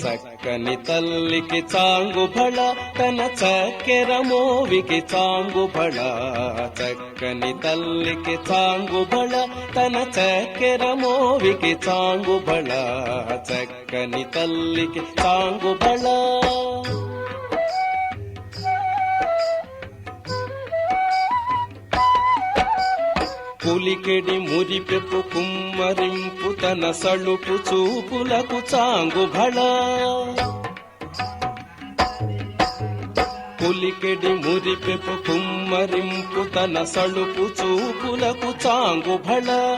చక్కని తల్లికి చాంగుబళ తన చక్కెర మోవికి చాంగుబళ. చక్కని తల్లికి చాంగుబళ తన చక్కెర మోవికి చాంగుబళ. చక్కని తల్లికి చాంగుబళ. పులికెడి మురిపెపు కుమ్మరింపు తన సళుపు చూపులకు చాంగుబళ. పులికెడి మురిపెపు కుమ్మరింపు తన సళుపు చూపులకు చాంగుబళ.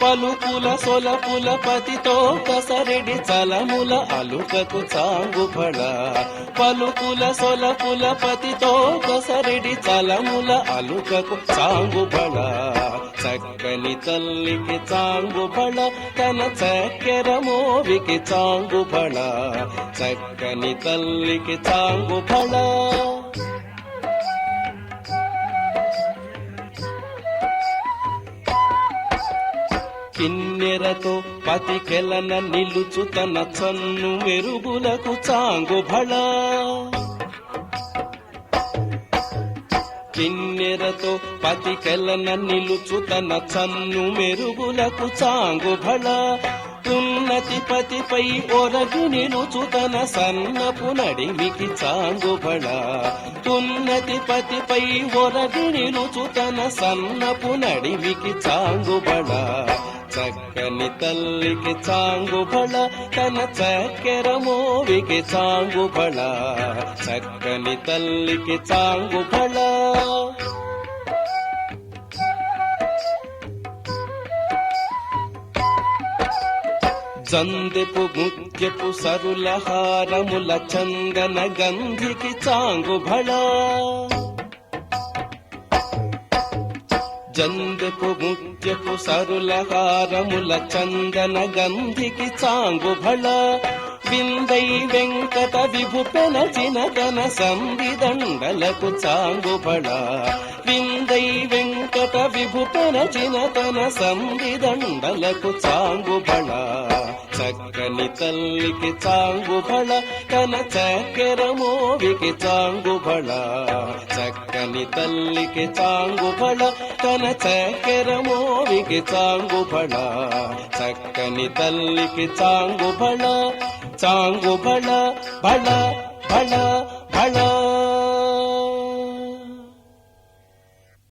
పలుకుల సొలపుల పతితో కసరెడి చలముల అలుకకు చాంగుబళ. పలుకుల సొలపుల పతితో కసరెడి చలముల అలుకకు చాంగుబళ. చక్కని తల్లికి చాంగుబళ తన చక్కెర మోవికి చాంగుబళ. చక్కని తల్లికి చాంగుబళ. కిన్నెరతో పతికెలన నిలుచు తన చన్ను మెరుగులకు చాంగుబళ. కిన్నెరతో పతికెలన నిలుచు తన చన్ను మెరుగులకు చాంగుబళ. ఉన్నతి పతిపై ఒరగి నిలుచు తన సన్నపు నడిమికి చాంగుబళ. ఉన్నతి పతిపై ఒరగి నిలుచు తన సన్నపు నడిమికి చాంగుబళ. చక్కని తల్లికి చాంగుబళ తన చక్కెర మోవికి చాంగుబళ. చక్కని తల్లికి చాంగుబళ. జందెపు ముత్యపు సరుల హారముల చందన గంధికి చాంగుబళ. జందెపు ముత్యపు సరుల హారముల చందన గంధికి చాంగుబళ. విందై వెంకట విభుపెన చినతన సంధిదండలకు చాంగుబళ. విందై వెంకట విభుపెన చినతన సంధిదండలకు చాంగుబళ. చక్కని తల్లికి చాంగుబళ తన చక్కెర మోవికి చాంగుబళ. చక్కని తల్లికి చాంగుబళ తన చక్కెర మోవికి చాంగుబళ. చక్కని తల్లికి చాంగుబళ. చాంగుబళ బళ బళ బళ.